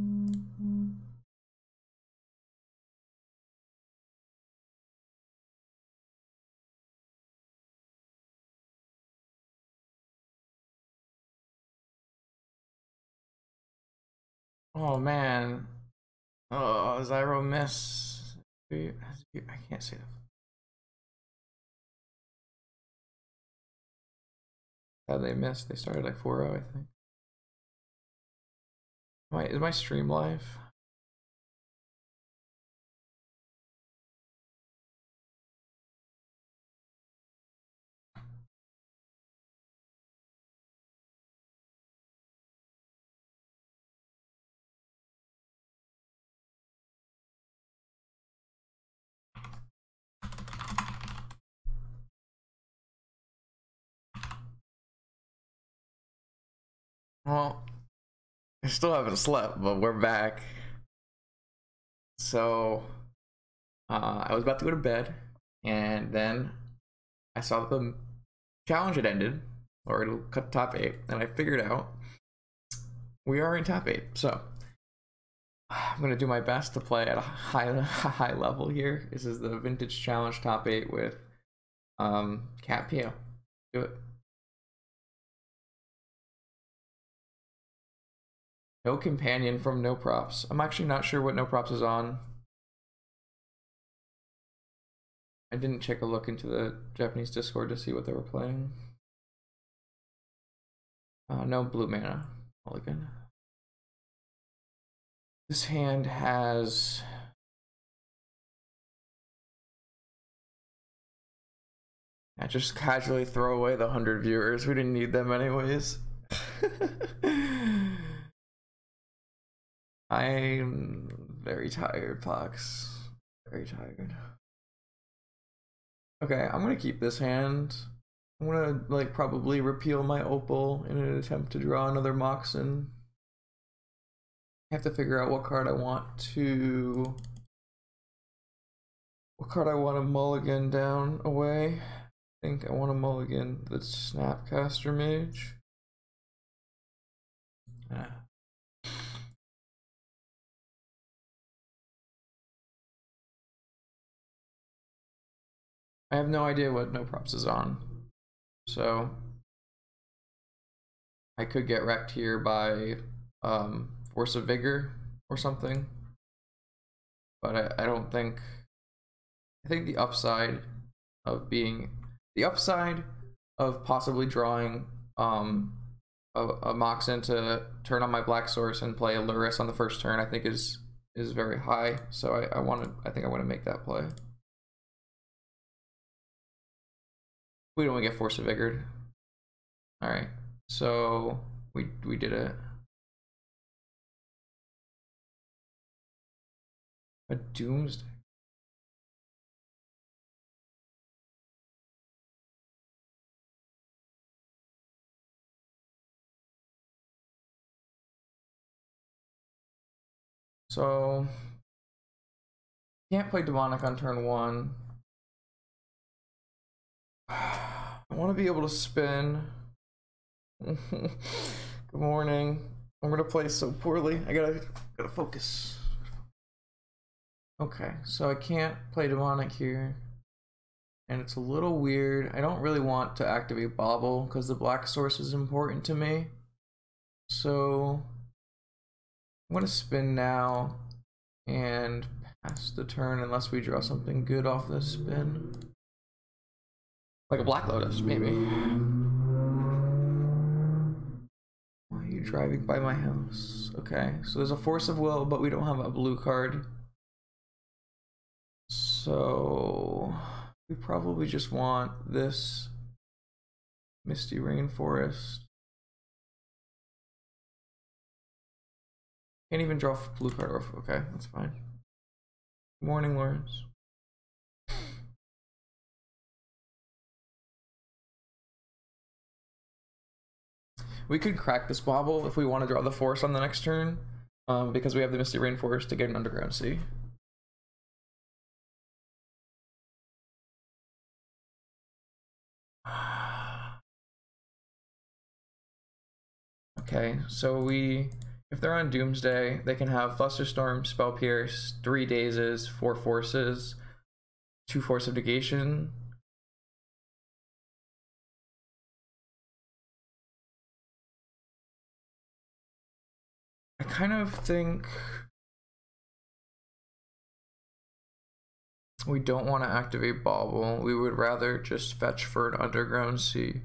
Oh man. Oh, Zyro miss. I can't say that. How they missed. They started like 4-0, I think. Is my stream live? Well, I still haven't slept, but we're back. So, I was about to go to bed, and then I saw that the challenge had ended, or it'll cut top 8, and I figured out we are in top 8. So, I'm gonna do my best to play at a high level here. This is the Vintage Challenge top 8 with Cat Pio. Do it. No companion from No Props. I'm actually not sure what No Props is on. I didn't check a look into the Japanese Discord to see what they were playing. No blue mana. Mulligan. This hand has... I just casually throw away the 100 viewers. We didn't need them anyways. I'm very tired, Pox. Very tired. Okay, I'm gonna keep this hand. I'm gonna like probably repeal my Opal in an attempt to draw another Moxen. I have to figure out what card I want to... What card I want to mulligan down away. I think I want to mulligan the Snapcaster Mage. I have no idea what No Props is on. So I could get wrecked here by Force of Vigor or something. But I don't think... I think the upside of possibly drawing a Moxen to turn on my black source and play a Lurrus on the first turn, I think is very high. So I think I want to make that play. We don't get Force of Vigor. All right, so we did it. A Doomsday. So can't play Demonic on turn 1. I want to be able to spin. Good morning. I'm gonna play so poorly. I gotta focus. Okay, so I can't play Demonic here. And it's a little weird. I don't really want to activate Bobble because the black source is important to me. So I'm gonna spin now and pass the turn unless we draw something good off this spin. Like a Black Lotus, maybe. Why are you driving by my house? Okay, so there's a Force of Will, but we don't have a blue card. So we probably just want this Misty Rainforest. Can't even draw blue card or okay, that's fine. Good morning, Lawrence. We could crack this Bobble if we want to draw the Force on the next turn, because we have the Misty Rainforest to get an Underground Sea. Okay, so we If they're on Doomsday, they can have Flusterstorm, Spell Pierce, 3 Dazes, 4 Forces, 2 Force of Negation. I kind of think we don't want to activate Bauble. We would rather just fetch for an Underground Sea.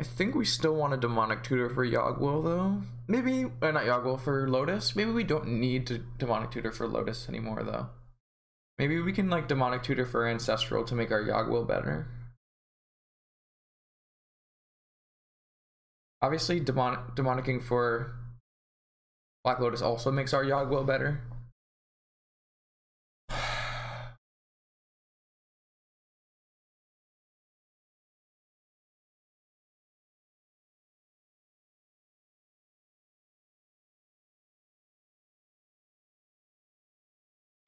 I think we still want a Demonic Tutor for Yogg-Will though. Maybe, not Yogg-Will, for Lotus. Maybe we don't need to Demonic Tutor for Lotus anymore though. Maybe we can like Demonic Tutor for Ancestral to make our Yogg-Will better. Obviously, Demonicking for Black Lotus also makes our Yogg-Will better.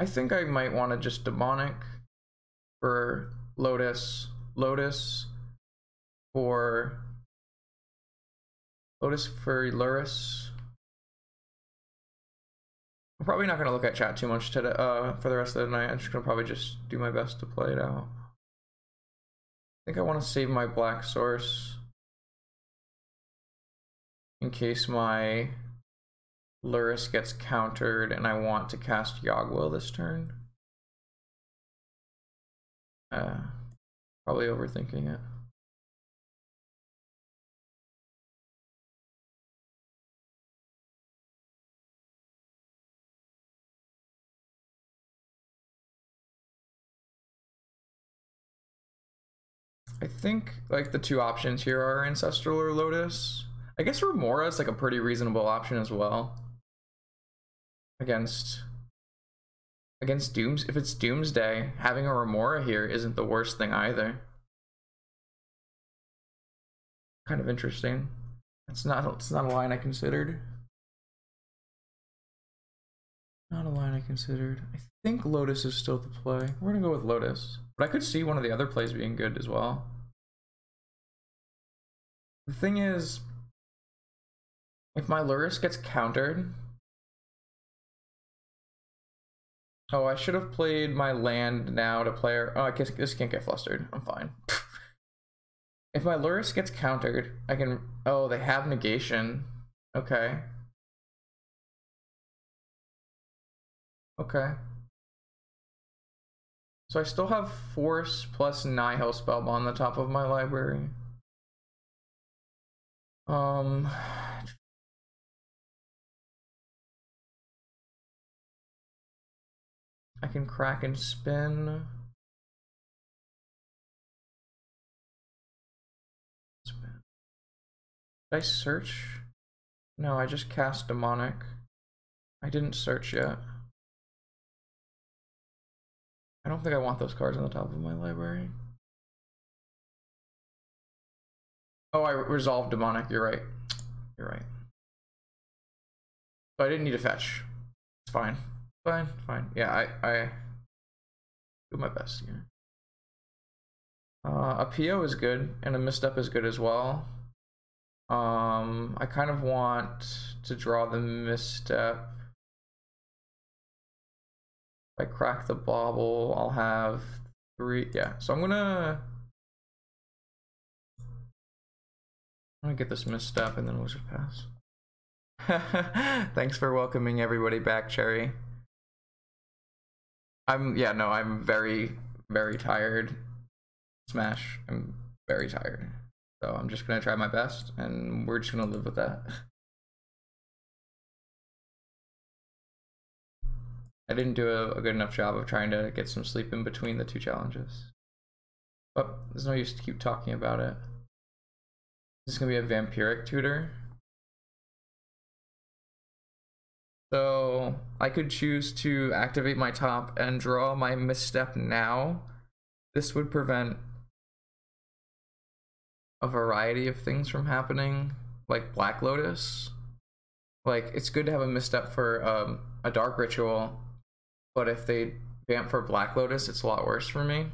I think I might want to just Demonic for Lotus, Lotus for Lurrus. I'm probably not gonna look at chat too much today, for the rest of the night. I'm just gonna probably just do my best to play it out. I think I want to save my black source in case my Lurrus gets countered and I want to cast Yogg-Will this turn. Probably overthinking it. I think like the 2 options here are Ancestral or Lotus. I guess Remora is like a pretty reasonable option as well. Against if it's Doomsday, having a Remora here isn't the worst thing either. Kind of interesting. It's not a line I considered. Not a line I considered. I think Lotus is still the play. We're gonna go with Lotus. But I could see one of the other plays being good as well. The thing is, if my Lurrus gets countered... Oh, I should have played my land now to play... Oh, I guess this can't get flustered. I'm fine. If my Lurrus gets countered, I can... Oh, they have negation. Okay. Okay. So I still have Force plus Nihil Spellbomb on the top of my library. I can crack and spin. Did I search? No, I just cast Demonic. I didn't search yet. I don't think I want those cards on the top of my library. Oh, I resolved Demonic. You're right. You're right. But I didn't need to fetch. It's fine. Fine, fine. Yeah, I do my best here. A PO is good, and a misstep is good as well. I kind of want to draw the misstep. If I crack the Bauble, I'll have 3. Yeah, so I'm gonna get this misstep and then we'll just pass. Thanks for welcoming everybody back, Cherry. I'm very, very tired. Smash. I'm very tired. So I'm just gonna try my best and we're just gonna live with that. I didn't do a good enough job of trying to get some sleep in between the 2 challenges. But there's no use to keep talking about it. This is gonna be a Vampiric Tutor. So I could choose to activate my top and draw my misstep now. This would prevent a variety of things from happening, like Black Lotus. Like, it's good to have a misstep for a Dark Ritual, but if they vamp for Black Lotus, it's a lot worse for me.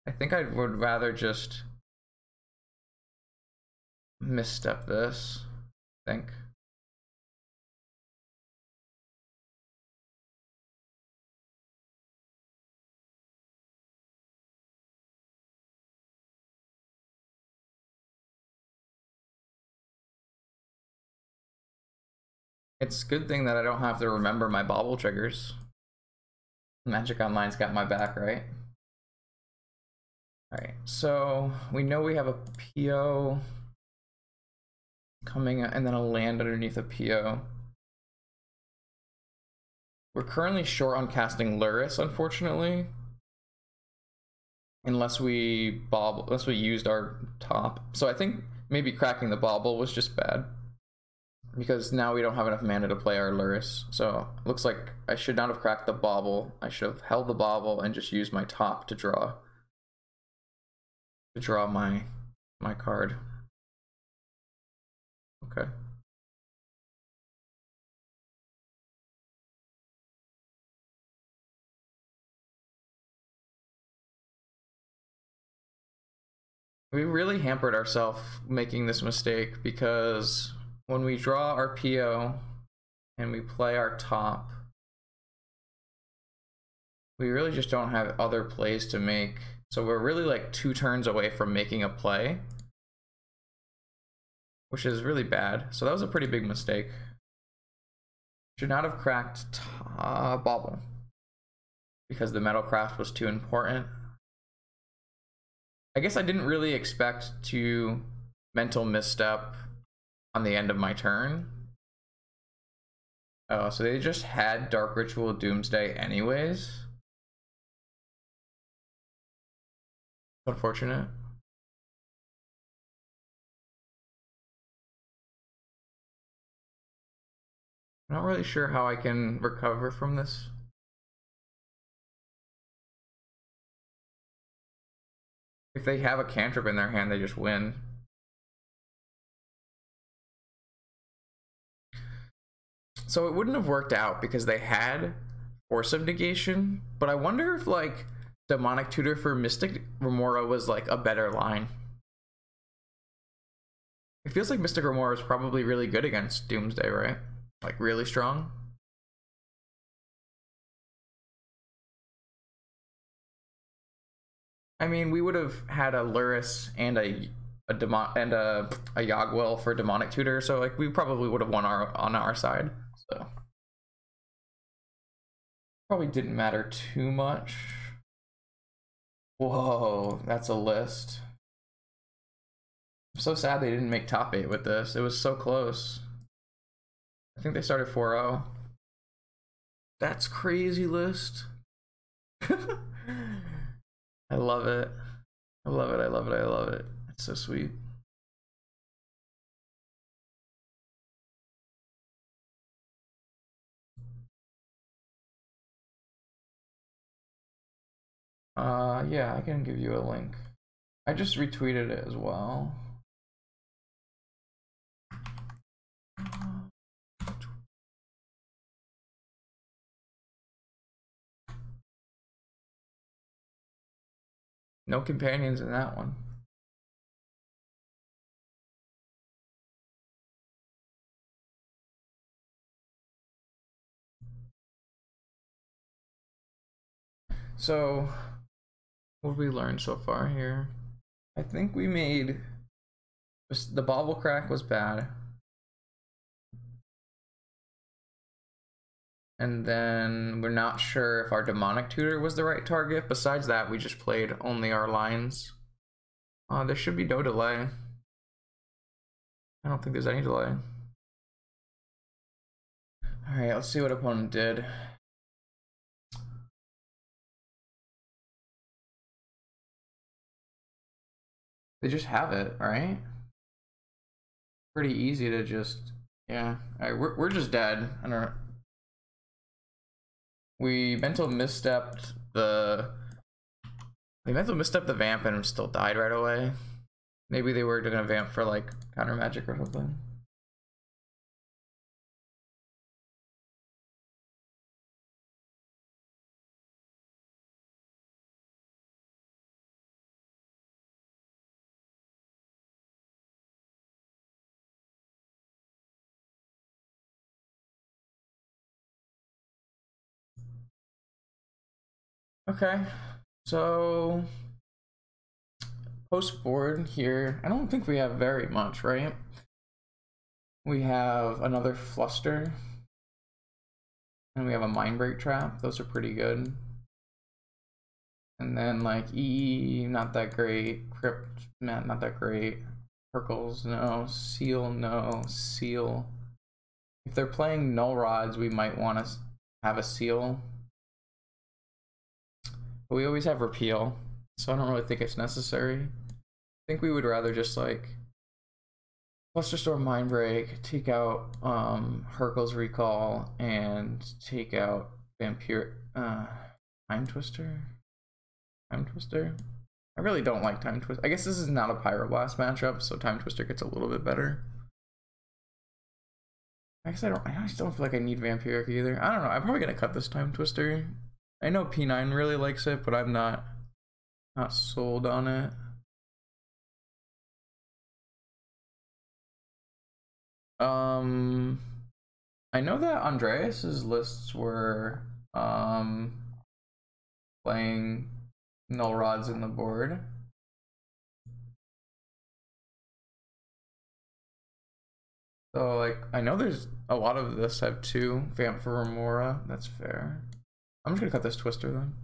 I think I would rather just misstep this, I think. It's a good thing that I don't have to remember my bobble triggers. Magic Online's got my back, right? Alright, so we know we have a PO coming and then a land underneath a PO. We're currently short on casting Lurrus, unfortunately. Unless we used our top. So I think maybe cracking the bauble was just bad. Because now we don't have enough mana to play our Lurrus. So it looks like I should not have cracked the bauble. I should have held the bauble and just used my top to draw my card. Okay. We really hampered ourselves making this mistake because when we draw our PO and we play our top, we really just don't have other plays to make. So we're really like 2 turns away from making a play, which is really bad. So that was a pretty big mistake. Should not have cracked bauble because the Metalcraft was too important. I guess I didn't really expect to mental misstep on the end of my turn. Oh, so they just had Dark Ritual Doomsday anyways. Unfortunate. I'm not really sure how I can recover from this. If they have a cantrip in their hand, they just win. So it wouldn't have worked out because they had Force of Negation, but I wonder if like Demonic Tutor for Mystic Remora was like a better line. It feels like Mystic Remora is probably really good against Doomsday, right? Like really strong. I mean, we would have had a Lurrus and a Yogwell for Demonic Tutor, so like we probably would have won on our side. So probably didn't matter too much. Whoa, that's a list. I'm so sad they didn't make top 8 with this. It was so close. I think they started 4-0. That's crazy list. I love it. I love it. I love it. I love it. It's so sweet. Yeah, I can give you a link. I just retweeted it as well. No companions in that one. So, what have we learned so far here? I think we made... The bauble crack was bad. And then we're not sure if our Demonic Tutor was the right target. Besides that, we just played only our lines. There should be no delay. I don't think there's any delay. Alright, let's see what opponent did. They just have it, right? Pretty easy to just... Yeah. Alright, we're just dead. I don't know. We mental misstepped the vamp and still died right away. Maybe they were gonna vamp for like counter magic or something. Okay, so post board here. I don't think we have very much, right? We have another Fluster. And we have a Mind Break Trap. Those are pretty good. And then like E, not that great. Crypt, not that great. Perkles, no. Seal, no. Seal. If they're playing Null Rods, we might want to have a Seal. But we always have Repeal, so I don't really think it's necessary. I think we would rather just like Flusterstorm, Mind Break, take out Hercule's Recall, and take out Vampire Time Twister. Time Twister? I really don't like Time Twister. I guess this is not a Pyroblast matchup, so Time Twister gets a little bit better. I guess I just don't feel like I need Vampiric either. I don't know, I'm probably gonna cut this Time Twister. I know P9 really likes it, but I'm not sold on it. I know that Andreas's lists were playing Null Rods in the board. So like I know there's a lot of this have 2 Vamp for Remora. That's fair. I'm just gonna cut this Twister then.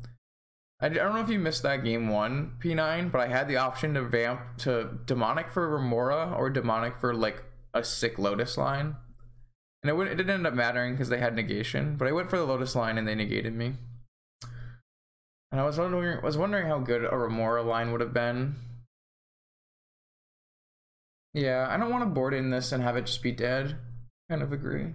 I don't know if you missed that game 1 P9, but I had the option to Vamp to Demonic for Remora or Demonic for like a sick Lotus line. And it didn't end up mattering because they had negation, but I went for the Lotus line and they negated me. And I was wondering how good a Remora line would have been. Yeah, I don't want to board in this and have it just be dead. Kind of agree.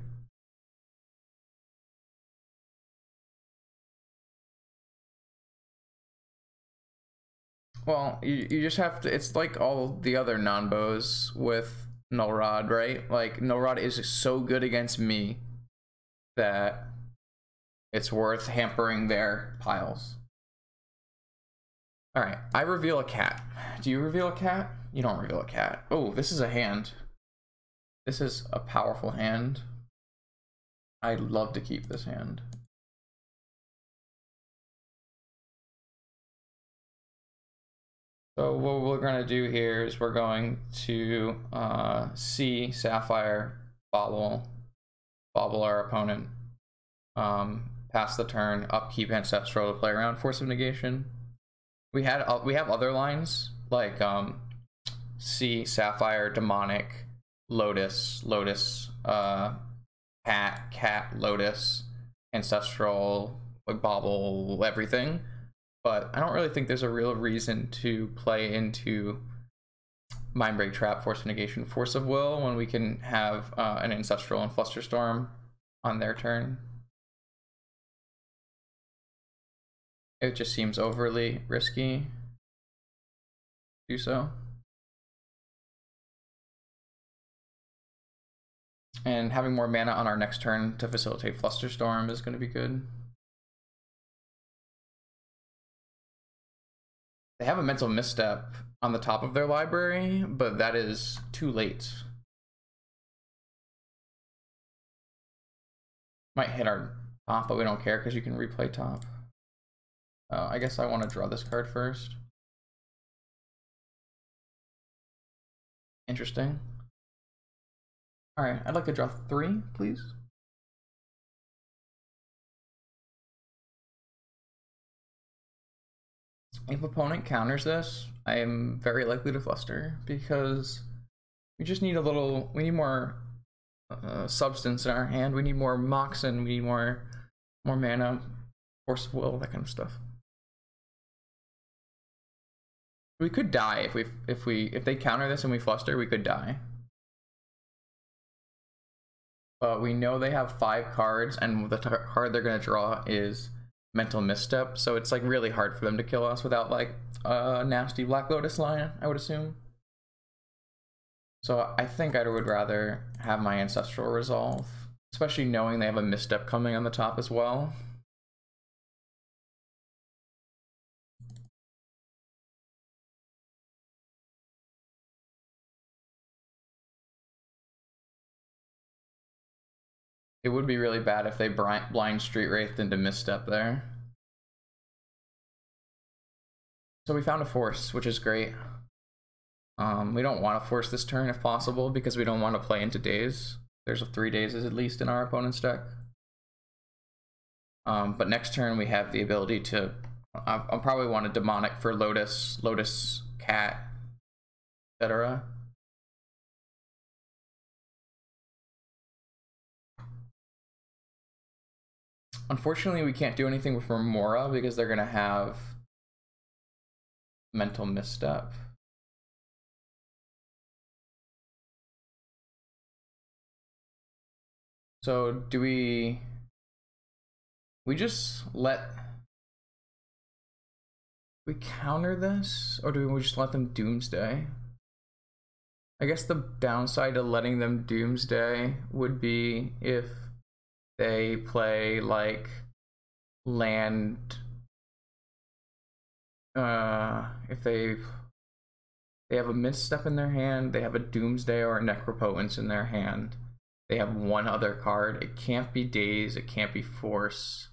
Well, you just have to, it's like all the other non-bows with Null Rod, right? Like, Null Rod is so good against me that it's worth hampering their piles. Alright, I reveal a cat. Do you reveal a cat? You don't reveal a cat. Oh, this is a hand. This is a powerful hand. I'd love to keep this hand. So what we're going to do here is we're going to see Sapphire bobble our opponent, pass the turn, upkeep Ancestral to play around Force of Negation. We have other lines like see Sapphire, Demonic, Lotus, Cat, Lotus, Ancestral, like bobble everything. But I don't really think there's a real reason to play into Mind Break Trap, Force of Negation, Force of Will when we can have an Ancestral and Flusterstorm on their turn. It just seems overly risky to do so. And having more mana on our next turn to facilitate Flusterstorm is going to be good. They have a Mental Misstep on the top of their library, but that is too late. Might hit our top, but we don't care because you can replay top. I guess I want to draw this card first. Interesting. Alright, I'd like to draw 3, please. If opponent counters this, I am very likely to fluster because we just need we need more substance in our hand. We need more Moxen, we need more mana, Force of Will, that kind of stuff. We could die if they counter this and we fluster, we could die. But we know they have 5 cards, and the card they're gonna draw is Mental Misstep, so it's like really hard for them to kill us without like a nasty Black Lotus line, I would assume. So I think I would rather have my Ancestral resolve, especially knowing they have a Misstep coming on the top as well. It would be really bad if they blind Street Wraith into Misstep there. So we found a Force, which is great. We don't want to force this turn if possible because we don't want to play into Daze. There's 3 Dazes at least in our opponent's deck. But next turn we have the ability to, I'll probably want a demonic for Lotus Cat, etc. Unfortunately, we can't do anything with Remora because they're gonna have mental misstep. So do we just we counter this, or do we just let them Doomsday? I guess the downside to letting them Doomsday would be if they play like land, if they have a misstep in their hand, they have a Doomsday or a Necropotence in their hand, they have one other card. It can't be Daze, it can't be Force.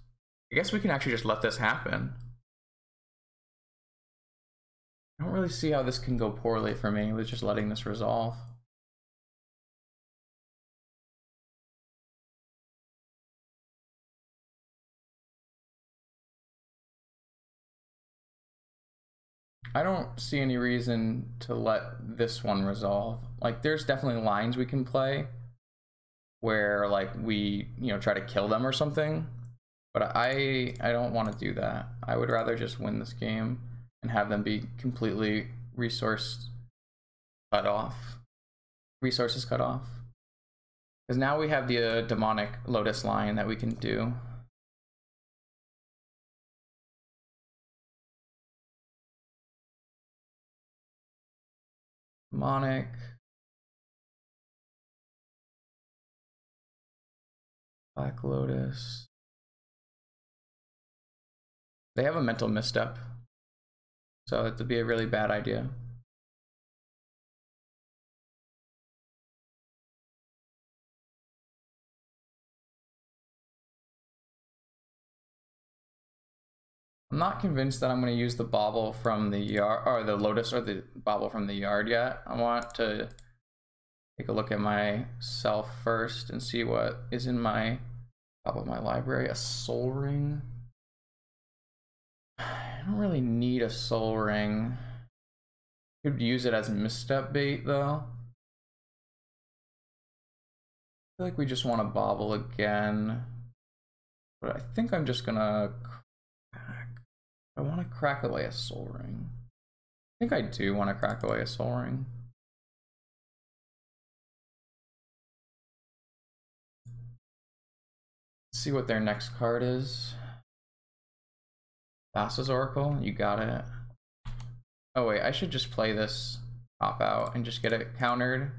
I guess we can actually just let this happen. I don't really see how this can go poorly for me with just letting this resolve. I don't see any reason to let this one resolve. Like, there's definitely lines we can play where like we, try to kill them or something, but I don't want to do that. I would rather just win this game and have them be completely resources cut off. Because now we have the demonic Lotus line that we can do. Demonic. Black Lotus. They have a mental misstep, so it would be a really bad idea. I'm not convinced that I'm going to use the bauble from the yard, or the Lotus or the bauble from the yard yet. I want to take a look at myself first and see what is in my top of my library. A soul ring. I don't really need a soul ring. Could use it as misstep bait though. I feel like we just want to bauble again, but I think I'm just gonna crack. I want to crack away a soul ring. I think I do want to crack away a soul ring. Let's see what their next card is. Thassa's Oracle, you got it. Oh wait, I should just play this pop out and just get it countered.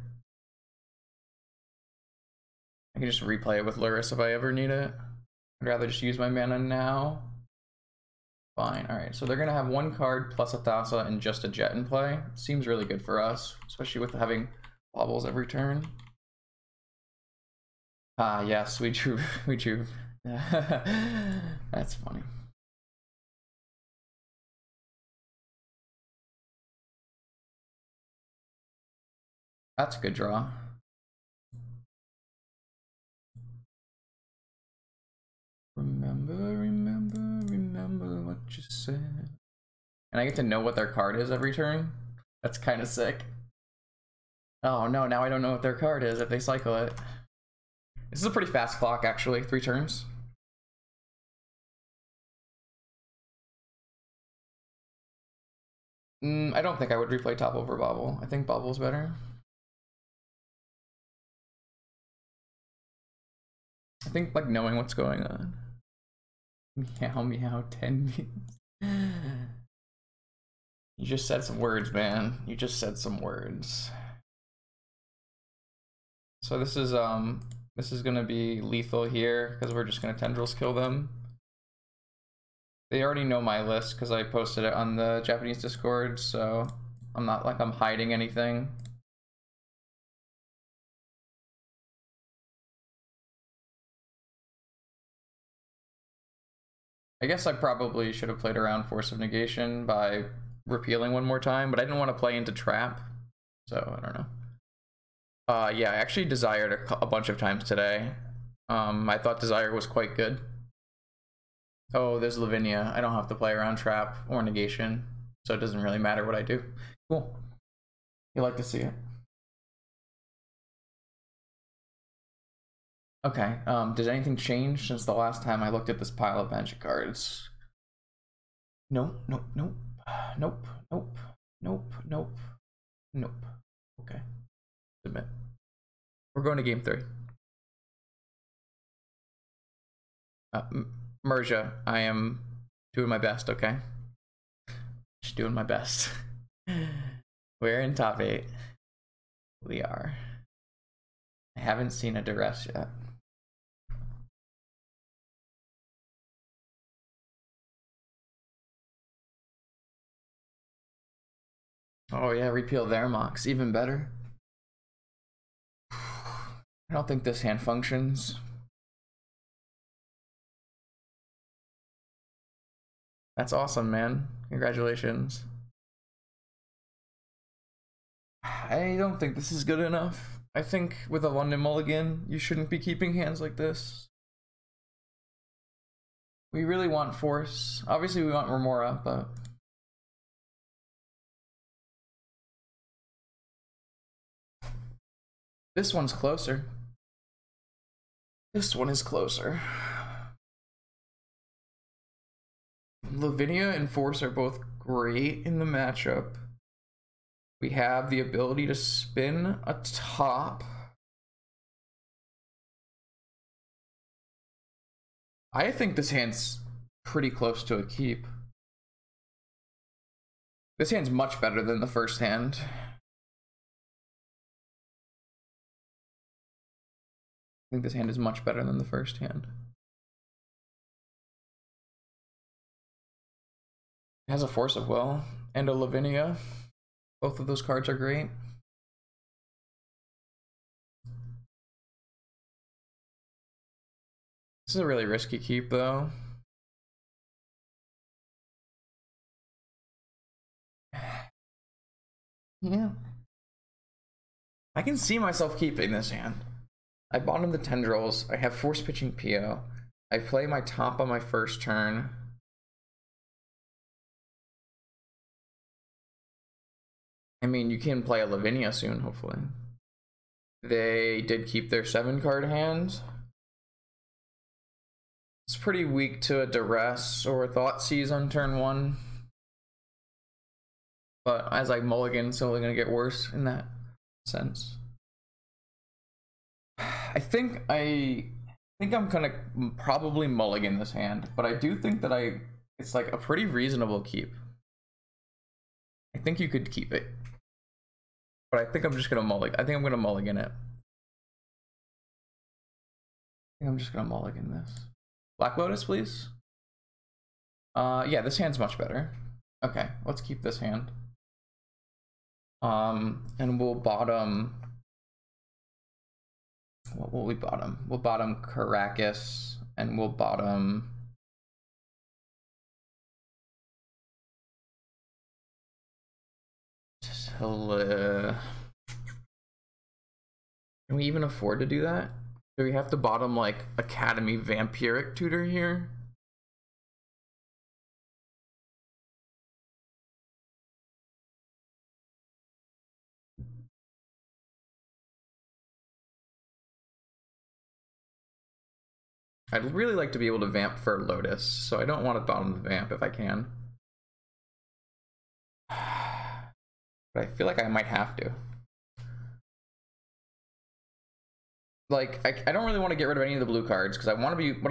I can just replay it with Lurrus if I ever need it. I'd rather just use my mana now. Fine, alright, so they're gonna have one card plus a Thassa and just a Jet in play. Seems really good for us, especially with having baubles every turn. Ah, yes, we drew. That's funny. That's a good draw. Remember what you said. And I get to know what their card is every turn. That's kind of sick. Oh no, now I don't know what their card is if they cycle it. This is a pretty fast clock, actually. 3 turns. I don't think I would replay top over Bobble. I think Bobble's better. I think like knowing what's going on. Meow 10 minutes. You just said some words, man. You just said some words. So this is gonna be lethal here because we're just gonna Tendrils kill them. They already know my list because I posted it on the Japanese Discord, so I'm not like I'm hiding anything. I guess I probably should have played around Force of Negation by repealing one more time, but I didn't want to play into Trap, so I don't know. Yeah, I actually desired a bunch of times today. I thought Desire was quite good. Oh, there's Lavinia. I don't have to play around trap or negation, so it doesn't really matter what I do. Cool. You like to see it. Okay, did anything change since the last time I looked at this pile of magic cards? Nope, nope, nope, nope, nope, nope, nope, nope. Okay, submit. We're going to game 3. Merja, I am doing my best, okay? Just doing my best. We're in top 8. We are. I haven't seen a duress yet. Oh yeah, repeal their mocks, even better. I don't think this hand functions. That's awesome, man. Congratulations. I don't think this is good enough. I think with a London mulligan, you shouldn't be keeping hands like this. We really want force. Obviously we want Remora, but... this one's closer. This one is closer. Lavinia and Force are both great in the matchup. We have the ability to spin a top. I think this hand's pretty close to a keep. This hand's much better than the first hand. I think this hand is much better than the first hand. It has a Force of Will and a Lavinia. Both of those cards are great. This is a really risky keep, though. Yeah. I can see myself keeping this hand. I bottom the Tendrils. I have Force pitching PO. I play my top on my first turn. I mean, you can play a Lavinia soon, hopefully. They did keep their 7-card hand. It's pretty weak to a Duress or a Thoughtseize on turn 1. But as I mulligan, it's only going to get worse in that sense. I think I'm gonna probably mulligan this hand, but I do think that it's like a pretty reasonable keep. I think you could keep it, but I think I'm just gonna mulligan. I think I'm gonna mulligan it. I think I'm just gonna mulligan this. Black Lotus, please. Yeah, this hand's much better. Okay, let's keep this hand. And we'll bottom. What will we bottom? We'll bottom Caracas, and we'll bottom... Can we even afford to do that? Do we have to bottom, like, Academy Vampiric Tutor here? I'd really like to be able to vamp for Lotus, so I don't want to bottom the vamp if I can. But I feel like I might have to. Like, I don't really want to get rid of any of the blue cards, because what I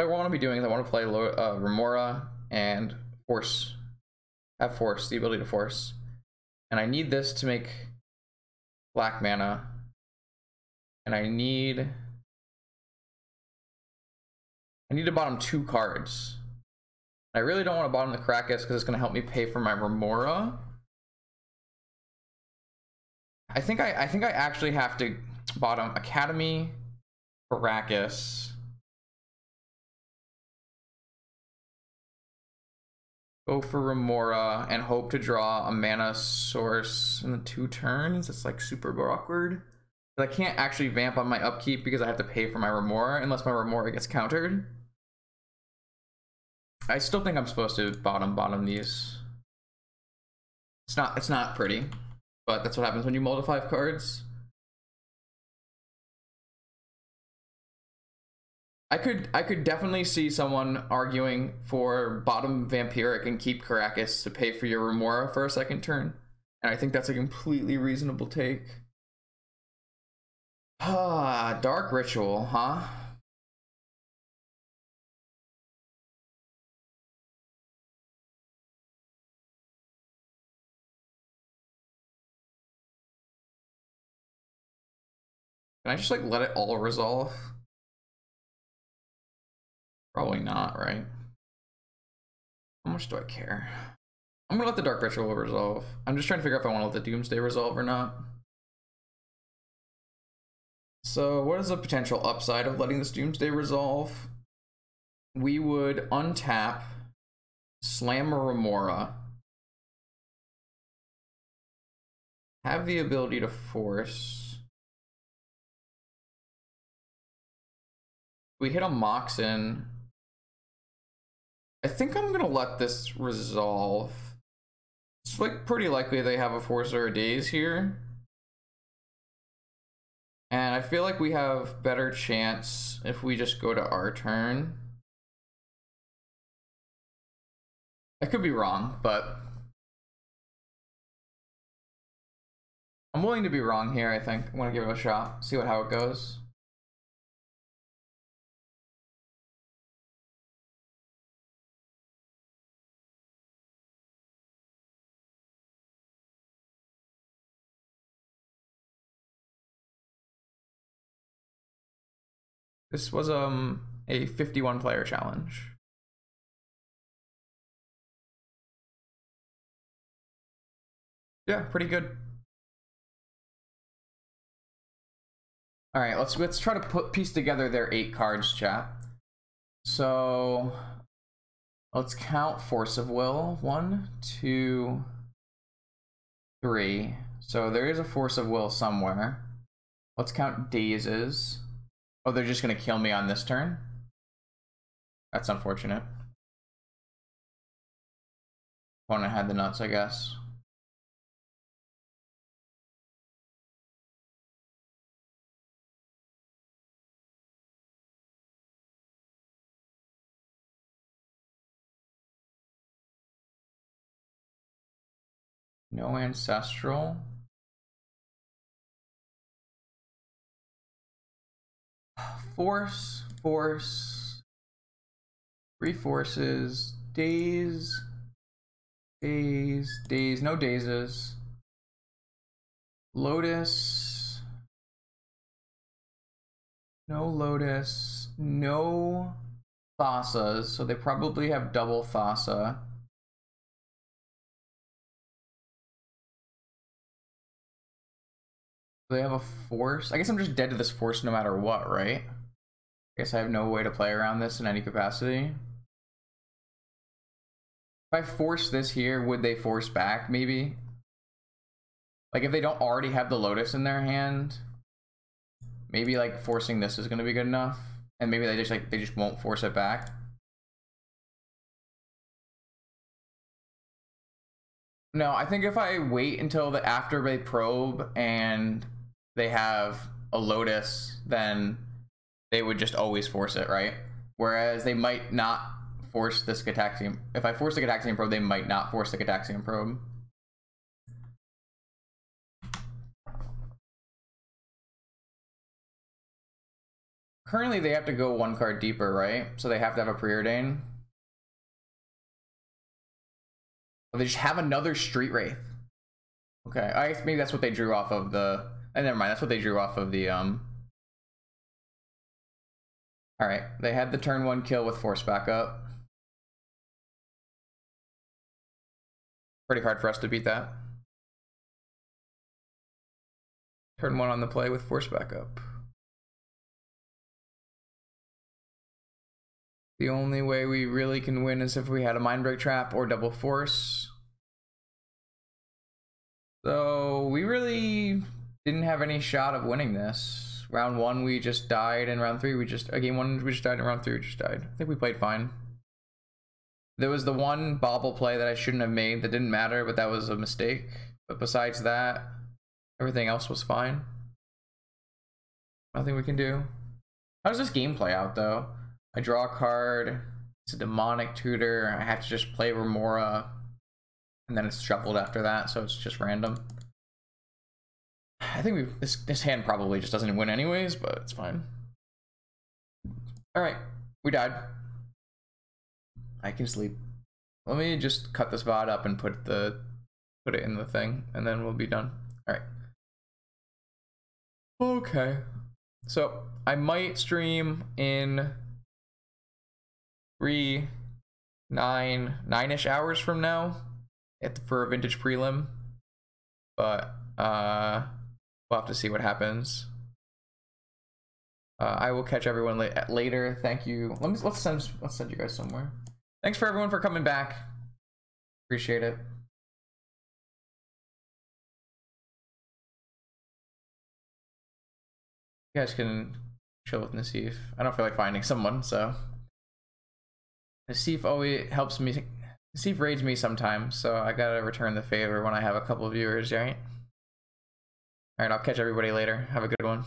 want to be doing is I want to play Remora and Force. Have Force, the ability to Force. And I need this to make black mana. And I need to bottom 2 cards. I really don't want to bottom the Caracas because it's going to help me pay for my Remora. I think I actually have to bottom Academy, Caracas, go for Remora, and hope to draw a mana source in the 2 turns. It's like super awkward. But I can't actually vamp on my upkeep because I have to pay for my Remora unless my Remora gets countered. I still think I'm supposed to bottom these. It's not pretty, but that's what happens when you mull to 5 cards. I could definitely see someone arguing for bottom Vampiric and keep Caracas to pay for your Remora for a second turn. And I think that's a completely reasonable take. Ah, Dark Ritual, huh? Can I just like let it all resolve? Probably not, right? How much do I care? I'm gonna let the Dark Ritual resolve. I'm just trying to figure out if I want to let the Doomsday resolve or not. So what is the potential upside of letting this Doomsday resolve? We would untap, slam a Remora, have the ability to force. We hit a Moxen. I think I'm gonna let this resolve. It's like pretty likely they have a force or a daze here. And I feel like we have better chance if we just go to our turn. I could be wrong, but I'm willing to be wrong here, I think. I want to give it a shot, see how it goes. This was a 51 player challenge. Yeah, pretty good. All right, let's try to piece together their 8 cards, chat. So let's count Force of Will. 1, 2, 3. So there is a Force of Will somewhere. Let's count Dazes. Oh, they're just gonna kill me on this turn? That's unfortunate. Opponent had the nuts, I guess. No Ancestral. Force. 3 forces. Daze. No dazes. Lotus. No Lotus. No Thasas. So they probably have double Thassa. They have a force. I guess I'm just dead to this force no matter what, right? I guess I have no way to play around this in any capacity. If I force this here, would they force back, maybe? Like, if they don't already have the Lotus in their hand, maybe, like, forcing this is gonna be good enough. And maybe they just won't force it back. No, I think if I wait until after they probe and they have a Lotus, then they would just always force it, right? Whereas they might not force this Cataxium. If I force the Cataxium probe, they might not force the Cataxium probe. Currently, they have to go 1 card deeper, right? So they have to have a Preordain. Oh, they just have another Street Wraith. Okay, I guess maybe that's what they drew off of the... never mind, that's what they drew off of the... Alright, they had the turn 1 kill with Force Backup. Pretty hard for us to beat that. Turn 1 on the play with Force Backup. The only way we really can win is if we had a Mindbreak Trap or double Force. So we really didn't have any shot of winning this. Round 1 we just died, and round 3 game 1 we just died, and round 3 we just died. I think we played fine. There was the one bobble play that I shouldn't have made that didn't matter, but that was a mistake. But besides that, everything else was fine. Nothing we can do. How does this game play out, though? I draw a card. It's a demonic tutor. I have to just play Remora. And then it's shuffled after that, so it's just random. I think this hand probably just doesn't win anyways, but it's fine. Alright, we died. I can sleep. Let me just cut this VOD up and put it in the thing, and then we'll be done. Alright. Okay. So I might stream in 9-ish hours from now for a vintage prelim, but we'll have to see what happens. I will catch everyone later. Thank you. Let's send you guys somewhere. Thanks for everyone for coming back. Appreciate it. You guys can chill with Nassif. I don't feel like finding someone, so Nassif always helps me. Nassif raids me sometimes, so I gotta return the favor when I have a couple of viewers, right? Alright, I'll catch everybody later. Have a good one.